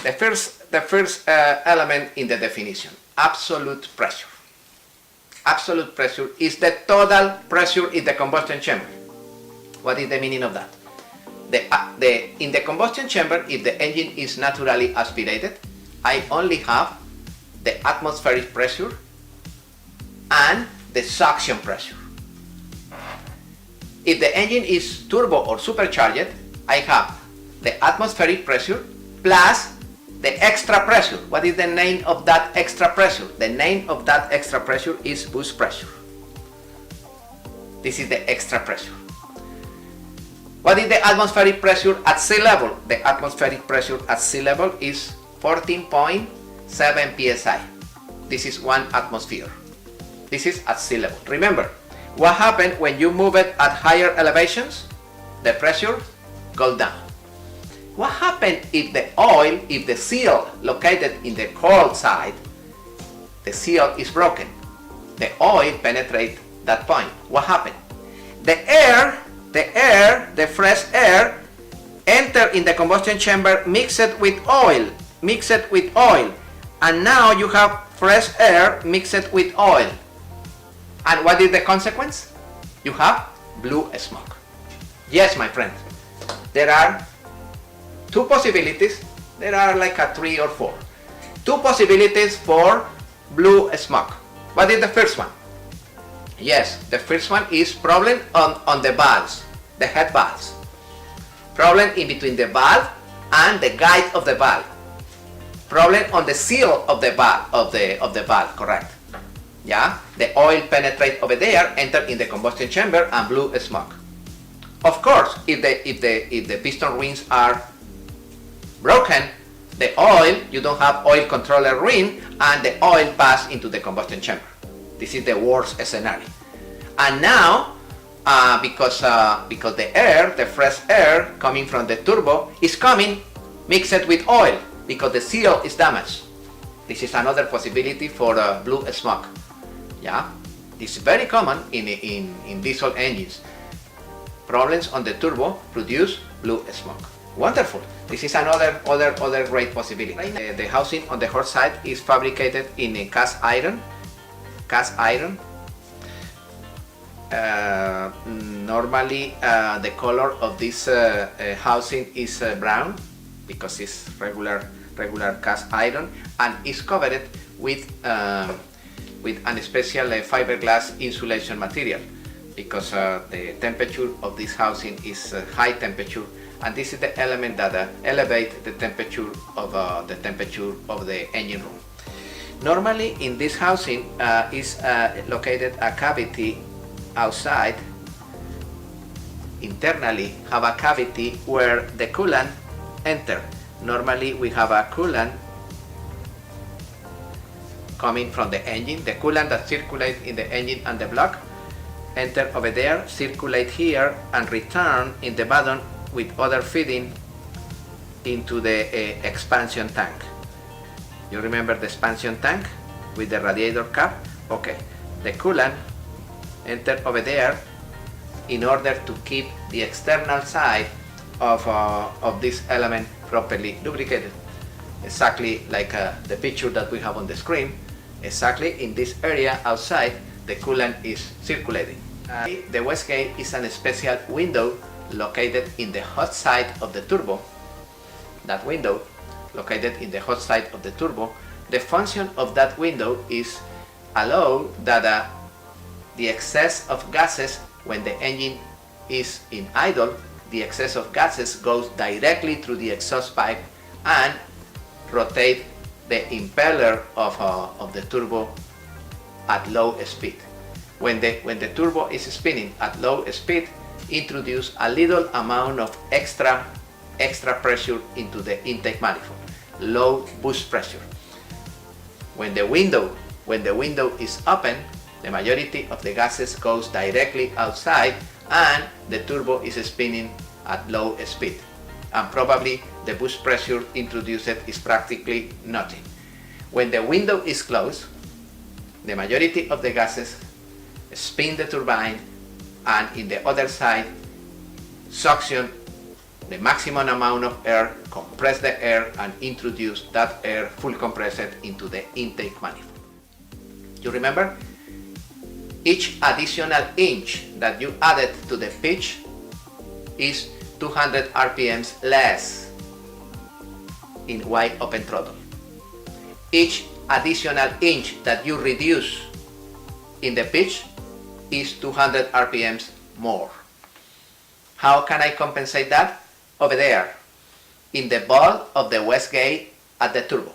The first element in the definition, absolute pressure. Absolute pressure is the total pressure in the combustion chamber. What is the meaning of that? In the combustion chamber, if the engine is naturally aspirated, I only have the atmospheric pressure and the suction pressure. If the engine is turbo or supercharged, I have the atmospheric pressure plus the extra pressure. What is the name of that extra pressure? The name of that extra pressure is boost pressure. This is the extra pressure. What is the atmospheric pressure at sea level? The atmospheric pressure at sea level is 14.7 psi. This is 1 atmosphere. This is at sea level. Remember, what happened when you move it at higher elevations? The pressure goes down. What happened if the seal located in the cold side, the seal is broken? The oil penetrates that point. What happened? The fresh air enter in the combustion chamber mixed with oil, and now you have fresh air mixed with oil. And what is the consequence? You have blue smoke. Yes, my friend, there are two possibilities. There are like 3 or 4. Two possibilities for blue smoke. What is the first one? Yes, the first one is problem on the valves, the head valves. Problem in between the valve and the guide of the valve. Problem on the seal of the valve, of the valve, correct. Yeah, the oil penetrate over there, enter in the combustion chamber and blue smoke. Of course, if the piston rings are broken, the oil, you don't have oil controller ring, and the oil pass into the combustion chamber. This is the worst scenario. And now, because the air, the fresh air coming from the turbo is coming mixed with oil because the seal is damaged. This is another possibility for blue smoke. Yeah, this is very common in diesel engines. Problems on the turbo produce blue smoke. Wonderful. This is another great possibility. The housing on the hot side is fabricated in a cast iron. Normally the color of this housing is brown because it's regular cast iron, and is covered with an special fiberglass insulation material because the temperature of this housing is high temperature, and this is the element that elevates the temperature of the engine room. Normally in this housing is located a cavity outside. Internally have a cavity where the coolant enter. Normally we have a coolant coming from the engine, the coolant that circulates in the engine and the block, enter over there, circulate here, and return in the bottom with other feeding into the expansion tank. You remember the expansion tank with the radiator cap? Okay, the coolant enter over there in order to keep the external side of this element properly lubricated. Exactly like the picture that we have on the screen. Exactly in this area outside, the coolant is circulating. The wastegate is a special window located in the hot side of the turbo. That window located in the hot side of the turbo, the function of that window is allow that the excess of gases, when the engine is in idle, the excess of gases goes directly through the exhaust pipe and rotate the impeller of the turbo at low speed. When the turbo is spinning at low speed, introduce a little amount of extra pressure into the intake manifold, low boost pressure. When the window is open, the majority of the gases goes directly outside and the turbo is spinning at low speed, and probably the boost pressure introduced is practically nothing. When the window is closed, the majority of the gases spin the turbine, and in the other side suction the maximum amount of air, compress the air, and introduce that air full compressed into the intake manifold. You remember? Each additional inch that you added to the pitch is 200 RPMs less in wide open throttle. Each additional inch that you reduce in the pitch is 200 RPMs more. How can I compensate that? Over there, in the ball of the Wastegate at the turbo.